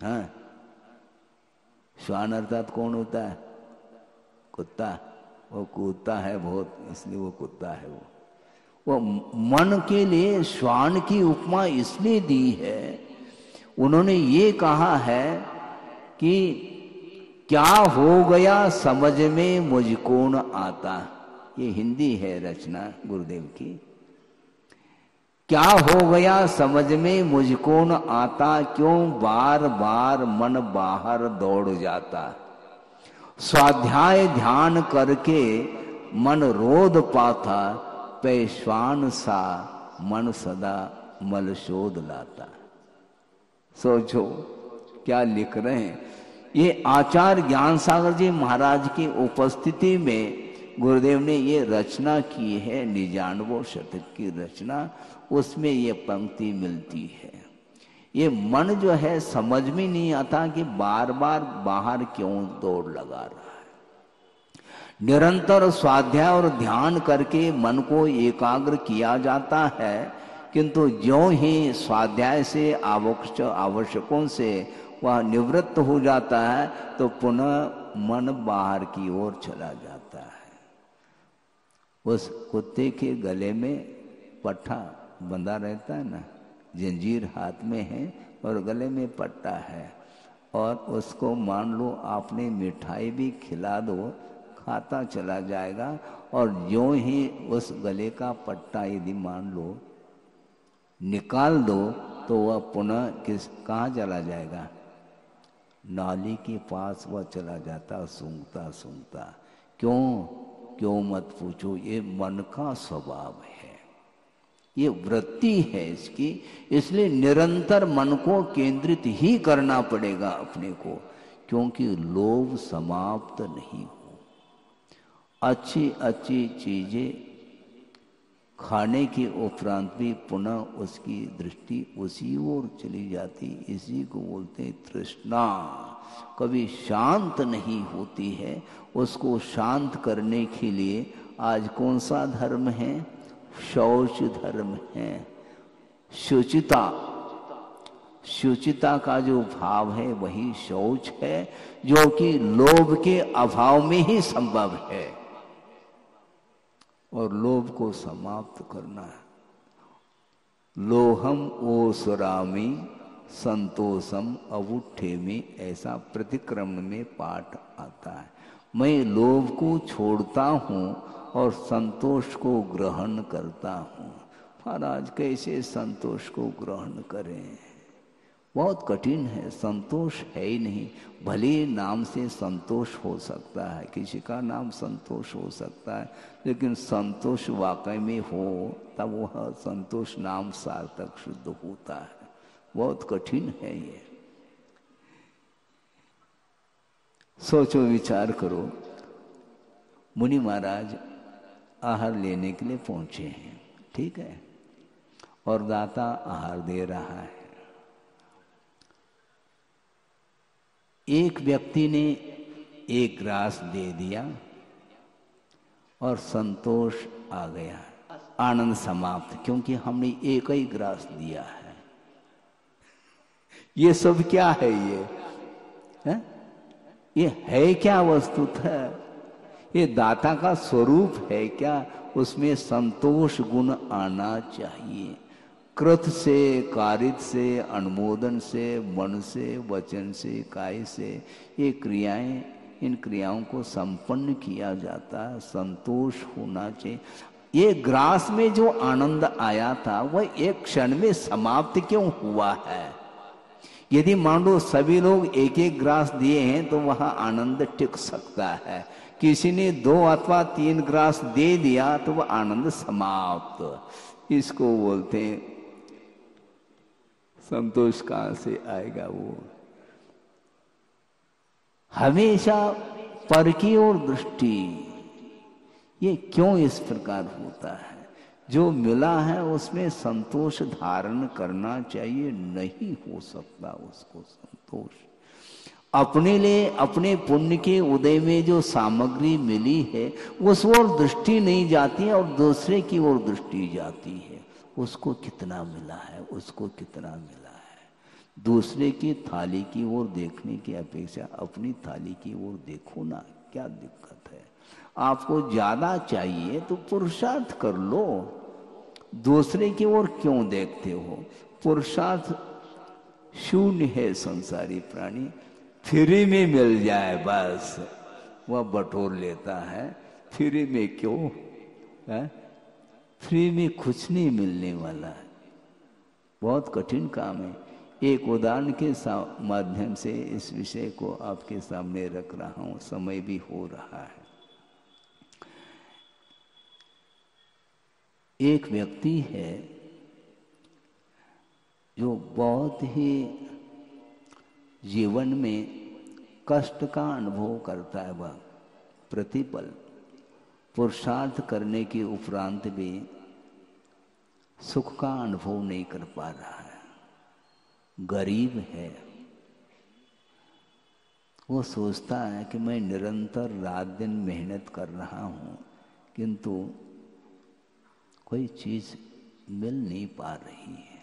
हाँ, श्वान अर्थात कौन होता है? कुत्ता। वो कूदता है बहुत, इसलिए वो कुत्ता है। वो मन के लिए श्वान की उपमा इसलिए दी है, उन्होंने ये कहा है कि क्या हो गया समझ में मुझको न आता। ये हिंदी है रचना गुरुदेव की। क्या हो गया समझ में मुझको न आता, क्यों बार बार मन बाहर दौड़ जाता। स्वाध्याय ध्यान करके मन रोध पाता, पेशवान सा मन सदा मल शोध लाता। सोचो क्या लिख रहे हैं। ये आचार्य ज्ञान सागर जी महाराज की उपस्थिति में गुरुदेव ने ये रचना की है, 99 शतक की रचना। उसमें ये पंक्ति मिलती है। ये मन जो है समझ में नहीं आता कि बार बार बाहर क्यों दौड़ लगा रहा है। निरंतर स्वाध्याय और ध्यान करके मन को एकाग्र किया जाता है, किंतु ज्यों ही स्वाध्याय से आवश्यकों से वह निवृत्त हो जाता है तो पुनः मन बाहर की ओर चला जाता है। उस कुत्ते के गले में पट्टा बंधा रहता है ना, जंजीर हाथ में है और गले में पट्टा है, और उसको मान लो आपने मिठाई भी खिला दो, खाता चला जाएगा। और ज्यों ही उस गले का पट्टा यदि मान लो निकाल दो तो वह पुनः कहाँ चला जाएगा? नाली के पास वह चला जाता सूंघता सूंघता। क्यों मत पूछो, ये मन का स्वभाव है, ये वृत्ति है इसकी। इसलिए निरंतर मन को केंद्रित ही करना पड़ेगा अपने को, क्योंकि लोभ समाप्त नहीं हो। अच्छी अच्छी चीजें खाने के उपरांत भी पुनः उसकी दृष्टि उसी ओर चली जाती। इसी को बोलते तृष्णा, कभी शांत नहीं होती है। उसको शांत करने के लिए आज कौन सा धर्म है? शौच धर्म है। शुचिता, शुचिता का जो भाव है वही शौच है, जो कि लोभ के अभाव में ही संभव है। और लोभ को समाप्त करना है। लोहम ओसरामी संतोषम अवुठेमी, ऐसा प्रतिक्रमण में पाठ आता है। मैं लोभ को छोड़ता हूँ और संतोष को ग्रहण करता हूँ। महाराज कैसे संतोष को ग्रहण करें? बहुत कठिन है, संतोष है ही नहीं। भले नाम से संतोष हो सकता है, किसी का नाम संतोष हो सकता है, लेकिन संतोष वाकई में हो तब वह संतोष नाम सार्थक शुद्ध होता है। बहुत कठिन है ये। सोचो, विचार करो। मुनि महाराज आहार लेने के लिए पहुंचे हैं, ठीक है, और दाता आहार दे रहा है। एक व्यक्ति ने एक ग्रास दे दिया और संतोष आ गया, आनंद समाप्त, क्योंकि हमने एक ही ग्रास दिया है। ये सब क्या है? ये है क्या वस्तुतः? ये दाता का स्वरूप है क्या? उसमें संतोष गुण आना चाहिए। कृत से, कारित से, अनुमोदन से, मन से, वचन से, काय से, ये क्रियाएं, इन क्रियाओं को संपन्न किया जाता है। संतोष होना चाहिए। ये ग्रास में जो आनंद आया था वह एक क्षण में समाप्त क्यों हुआ है? यदि मान लो सभी लोग एक एक ग्रास दिए हैं तो वह आनंद टिक सकता है। किसी ने 2 अथवा 3 ग्रास दे दिया तो वह आनंद समाप्त। इसको बोलते हैं संतोष कहाँ से आएगा? वो हमेशा पर की ओर दृष्टि। ये क्यों इस प्रकार होता है? जो मिला है उसमें संतोष धारण करना चाहिए, नहीं हो सकता उसको संतोष। अपने लिए अपने पुण्य के उदय में जो सामग्री मिली है उस ओर दृष्टि नहीं जाती है और दूसरे की ओर दृष्टि जाती है। उसको कितना मिला है, उसको कितना मिला है। दूसरे की थाली की ओर देखने की अपेक्षा अपनी थाली की ओर देखो ना, क्या दिक्कत है? आपको ज्यादा चाहिए तो पुरुषार्थ कर लो, दूसरे की ओर क्यों देखते हो? पुरुषार्थ शून्य है संसारी प्राणी, फ्री में मिल जाए बस वह बटोर लेता है। फ्री में क्यों है? फ्री में कुछ नहीं मिलने वाला है, बहुत कठिन काम है। एक उदाहरण के माध्यम से इस विषय को आपके सामने रख रहा हूं, समय भी हो रहा है। एक व्यक्ति है जो बहुत ही जीवन में कष्ट का अनुभव करता है। वह प्रतिपल पुरुषार्थ करने के उपरांत भी सुख का अनुभव नहीं कर पा रहा है, गरीब है। वो सोचता है कि मैं निरंतर रात दिन मेहनत कर रहा हूँ किंतु कोई चीज मिल नहीं पा रही है,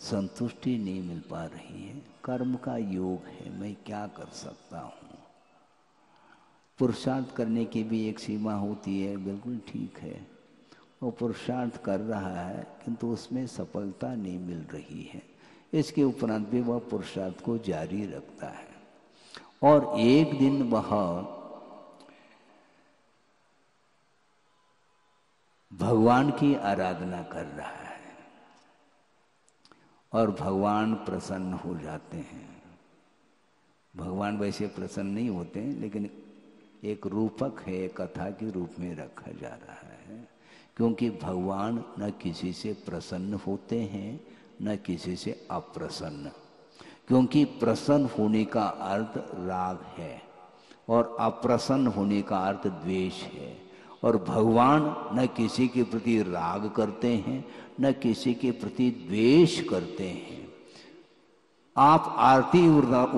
संतुष्टि नहीं मिल पा रही है। कर्म का योग है, मैं क्या कर सकता हूँ? पुरुषार्थ करने की भी एक सीमा होती है, बिल्कुल ठीक है। वो पुरुषार्थ कर रहा है किंतु उसमें सफलता नहीं मिल रही है। इसके उपरांत भी वह पुरुषार्थ को जारी रखता है और एक दिन वह भगवान की आराधना कर रहा है और भगवान प्रसन्न हो जाते हैं। भगवान वैसे प्रसन्न नहीं होते लेकिन एक रूपक है, कथा के रूप में रखा जा रहा है, क्योंकि भगवान न किसी से प्रसन्न होते हैं न किसी से अप्रसन्न। क्योंकि प्रसन्न होने का अर्थ राग है और अप्रसन्न होने का अर्थ द्वेष है। और भगवान न किसी के प्रति राग करते हैं न किसी के प्रति द्वेष करते हैं। आप आरती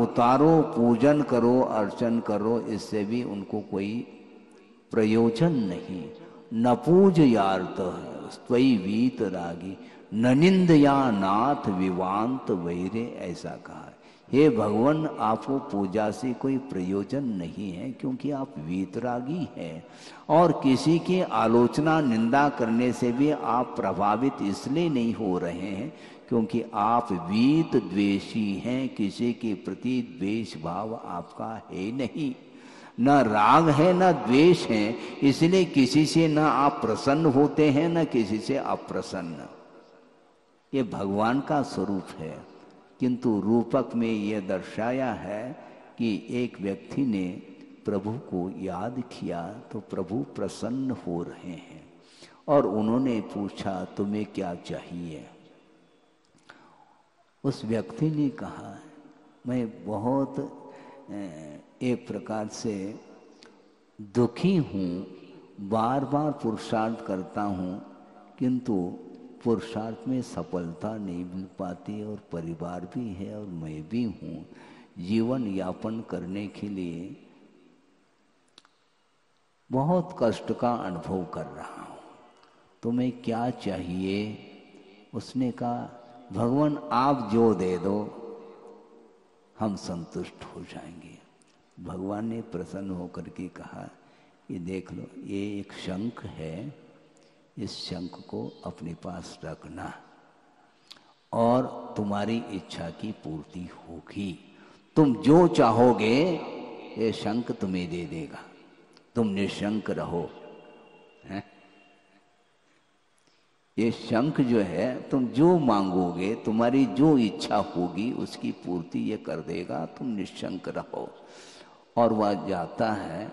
उतारो, पूजन करो, अर्चन करो, इससे भी उनको कोई प्रयोजन नहीं। न पूजयार्थ स्वयं वीत रागी, न निंदया नाथ विवांत वैरे, ऐसा कहा है। हे भगवान, आपको पूजा से कोई प्रयोजन नहीं है क्योंकि आप वीतरागी हैं और किसी की आलोचना निंदा करने से भी आप प्रभावित इसलिए नहीं हो रहे हैं क्योंकि आप वीत द्वेषी हैं। किसी के प्रति द्वेष भाव आपका है नहीं, न राग है न द्वेष है, इसलिए किसी से न आप प्रसन्न होते हैं न किसी से अप्रसन्न। ये भगवान का स्वरूप है। किंतु रूपक में यह दर्शाया है कि एक व्यक्ति ने प्रभु को याद किया तो प्रभु प्रसन्न हो रहे हैं और उन्होंने पूछा तुम्हें क्या चाहिए? उस व्यक्ति ने कहा मैं बहुत एक प्रकार से दुखी हूँ, बार बार पुरुषार्थ करता हूँ किंतु पुरुषार्थ में सफलता नहीं मिल पाती और परिवार भी है और मैं भी हूँ। जीवन यापन करने के लिए बहुत कष्ट का अनुभव कर रहा हूँ, तुम्हें क्या चाहिए? उसने कहा भगवान आप जो दे दो हम संतुष्ट हो जाएंगे। भगवान ने प्रसन्न होकर के कहा ये देख लो, ये एक शंख है, इस शंख को अपने पास रखना और तुम्हारी इच्छा की पूर्ति होगी। तुम जो चाहोगे ये शंख तुम्हें दे देगा, तुम निशंक रहो। हैं? ये शंख जो है तुम जो मांगोगे, तुम्हारी जो इच्छा होगी उसकी पूर्ति ये कर देगा, तुम निशंक रहो। और वह जाता है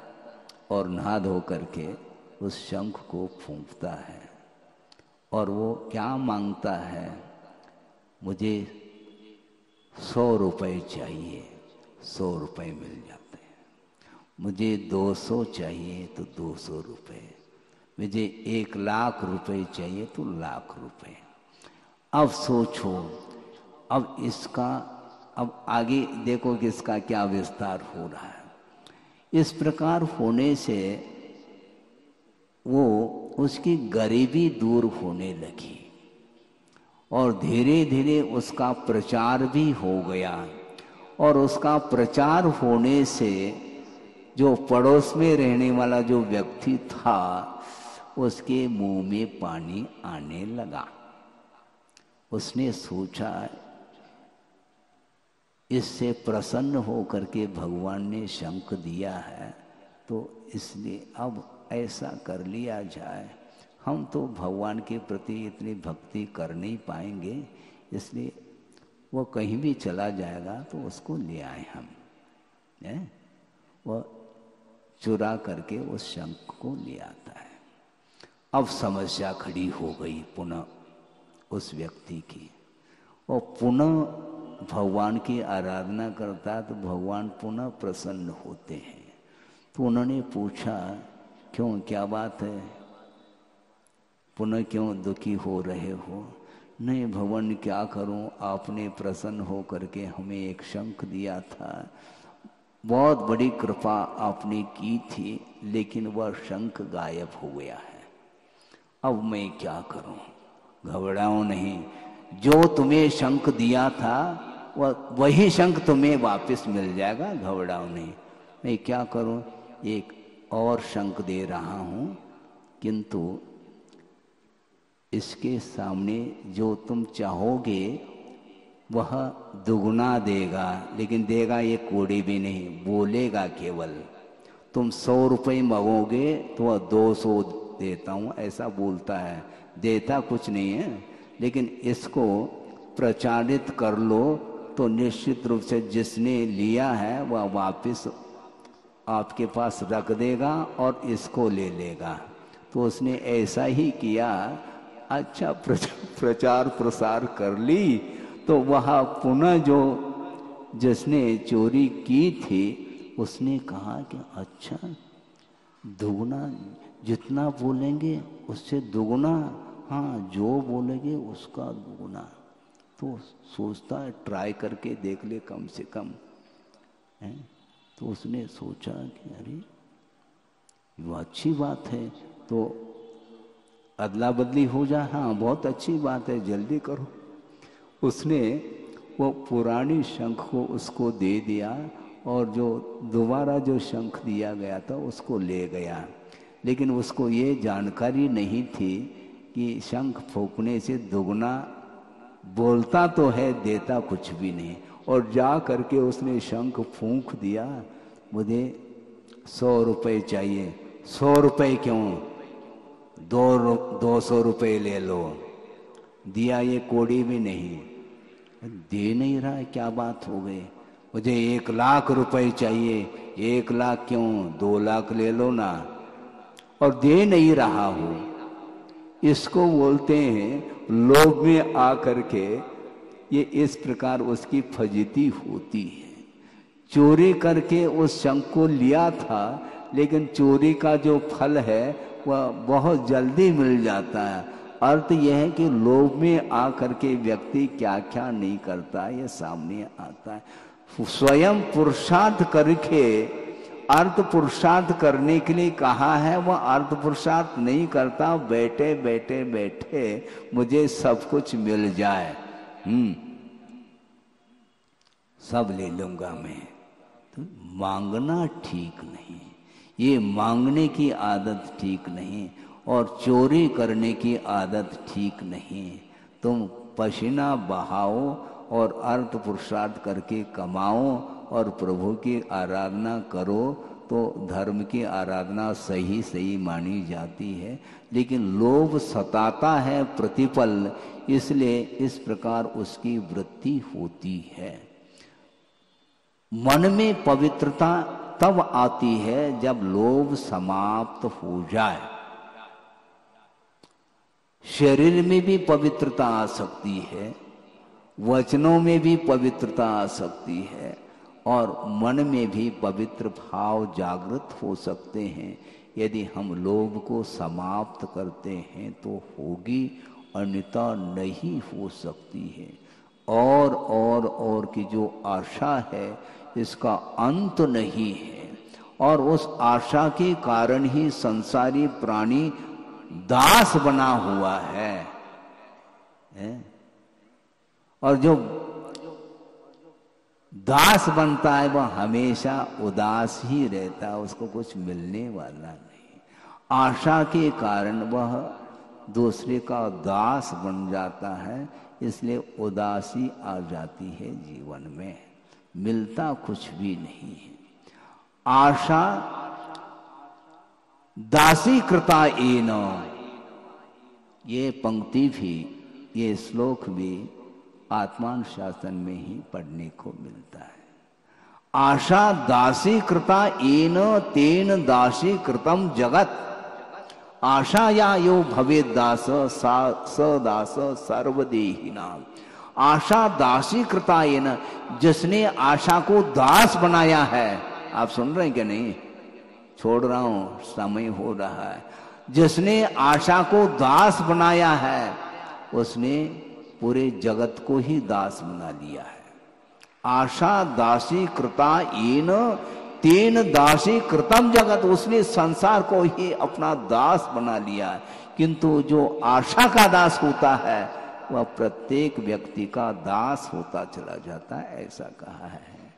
और नहा धो करके उस शंख को फूंकता है और वो क्या मांगता है, मुझे 100 रुपये चाहिए, 100 रुपये मिल जाते हैं। मुझे 200 चाहिए तो 200 रुपये, मुझे 1 लाख रुपए चाहिए तो लाख रुपए। अब सोचो, अब इसका, अब आगे देखो कि इसका क्या विस्तार हो रहा है। इस प्रकार होने से वो उसकी गरीबी दूर होने लगी और धीरे धीरे उसका प्रचार भी हो गया। और उसका प्रचार होने से जो पड़ोस में रहने वाला जो व्यक्ति था उसके मुंह में पानी आने लगा। उसने सोचा इससे प्रसन्न होकर के भगवान ने शंख दिया है तो इसलिए अब ऐसा कर लिया जाए। हम तो भगवान के प्रति इतनी भक्ति कर नहीं पाएंगे, इसलिए वो कहीं भी चला जाएगा तो उसको ले आए हम। वह चुरा करके उस शंख को ले आता है। अब समस्या खड़ी हो गई पुनः उस व्यक्ति की। और पुनः भगवान की आराधना करता है तो भगवान पुनः प्रसन्न होते हैं। तो उन्होंने पूछा, क्यों, क्या बात है, पुनः क्यों दुखी हो रहे हो? नहीं भगवान, क्या करूं, आपने प्रसन्न हो करके हमें एक शंख दिया था, बहुत बड़ी कृपा आपने की थी, लेकिन वह शंख गायब हो गया है। अब मैं क्या करूं? घबराओ नहीं, जो तुम्हें शंख दिया था वही शंख तुम्हें वापस मिल जाएगा, घबराओ नहीं। मैं क्या करूं? एक और शंख दे रहा हूं, किंतु इसके सामने जो तुम चाहोगे वह दुगुना देगा, लेकिन देगा ये कोड़ी भी नहीं, बोलेगा केवल। तुम 100 रुपये मांगोगे तो वह 200 देता हूँ ऐसा बोलता है, देता कुछ नहीं है। लेकिन इसको प्रचारित कर लो तो निश्चित रूप से जिसने लिया है वह वापस आपके पास रख देगा और इसको ले लेगा। तो उसने ऐसा ही किया। अच्छा प्रचार प्रसार कर ली तो वह पुनः जो जिसने चोरी की थी उसने कहा कि अच्छा दुगुना, जितना बोलेंगे उससे दुगुना, हाँ जो बोलेंगे उसका दुगुना। तो सोचता है ट्राई करके देख ले कम से कम है। तो उसने सोचा कि अरे वो अच्छी बात है, तो अदला बदली हो जाए, हाँ बहुत अच्छी बात है, जल्दी करो। उसने वो पुरानी शंख को उसको दे दिया और जो दोबारा जो शंख दिया गया था उसको ले गया। लेकिन उसको ये जानकारी नहीं थी कि शंख फूंकने से दुगना, बोलता तो है देता कुछ भी नहीं। और जा करके उसने शंख फूंक दिया, मुझे 100 रुपये चाहिए। 100 रुपये क्यों, 200 रुपये ले लो। दिया ये कोड़ी भी नहीं, दे नहीं रहा है, क्या बात हो गई? मुझे 1 लाख रुपए चाहिए। 1 लाख क्यों, 2 लाख ले लो ना। और दे नहीं रहा हूं। इसको बोलते हैं लोभ में आकर के ये इस प्रकार उसकी फजीती होती है। चोरी करके उस शंख को लिया था, लेकिन चोरी का जो फल है वह बहुत जल्दी मिल जाता है। अर्थ यह है कि लोभ में आकर के व्यक्ति क्या क्या नहीं करता है, ये सामने आता है। स्वयं पुरुषार्थ करके अर्थ पुरुषार्थ करने के लिए कहा है, वह अर्थ पुरुषार्थ नहीं करता। बैठे बैठे बैठे मुझे सब कुछ मिल जाए, सब ले लूंगा मैं। तो मांगना ठीक नहीं, ये मांगने की आदत ठीक नहीं और चोरी करने की आदत ठीक नहीं। तुम पसीना बहाओ और अर्थ पुरुषार्थ करके कमाओ और प्रभु की आराधना करो तो धर्म की आराधना सही सही मानी जाती है। लेकिन लोभ सताता है प्रतिपल, इसलिए इस प्रकार उसकी वृत्ति होती है। मन में पवित्रता तब आती है जब लोभ समाप्त हो जाए। शरीर में भी पवित्रता आ सकती है, वचनों में भी पवित्रता आ सकती है, और मन में भी पवित्र भाव जागृत हो सकते हैं। यदि हम लोभ को समाप्त करते हैं तो होगी, अन्यथा नहीं हो सकती है। और की जो आशा है इसका अंत नहीं है, और उस आशा के कारण ही संसारी प्राणी दास बना हुआ है? और जो दास बनता है वह हमेशा उदास ही रहता है, उसको कुछ मिलने वाला नहीं। आशा के कारण वह दूसरे का दास बन जाता है, इसलिए उदासी आ जाती है जीवन में, मिलता कुछ भी नहीं है। आशा दासी कृता येन, ये पंक्ति भी, ये श्लोक भी आत्मान शासन में ही पढ़ने को मिलता है। आशा दासी कृता येन तेन दासी कृतम जगत, आशा या यो भवेद दास स दास सर्वदेहिनाम। आशा दासी कृता येन, जिसने आशा को दास बनाया है। आप सुन रहे हैं क्या? नहीं, छोड़ रहा हूं, समय हो रहा है। जिसने आशा को दास बनाया है उसने पूरे जगत को ही दास बना लिया है। आशा दासी कृता येन तेन दासी कृतम जगत, उसने संसार को ही अपना दास बना लिया है। किंतु जो आशा का दास होता है वह प्रत्येक व्यक्ति का दास होता चला जाता है, ऐसा कहा है।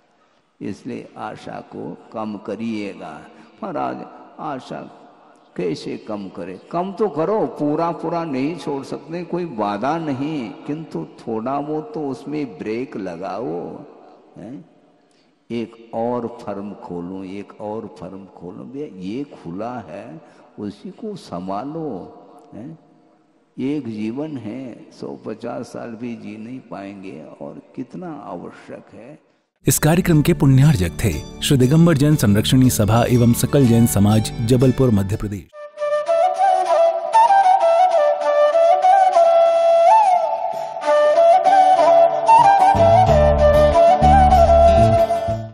इसलिए आशा को कम करिएगा। महाराज आशा कैसे कम करे? कम तो करो, पूरा पूरा नहीं छोड़ सकते, कोई बाधा नहीं, किंतु थोड़ा वो तो उसमें ब्रेक लगाओ। है? एक और फर्म खोलो, एक और फर्म खोलो, भैया ये खुला है उसी को संभालो। है? एक जीवन है, 150 साल भी जी नहीं पाएंगे, और कितना आवश्यक है। इस कार्यक्रम के पुण्यार्जक थे श्री दिगंबर जैन संरक्षणी सभा एवं सकल जैन समाज, जबलपुर, मध्य प्रदेश।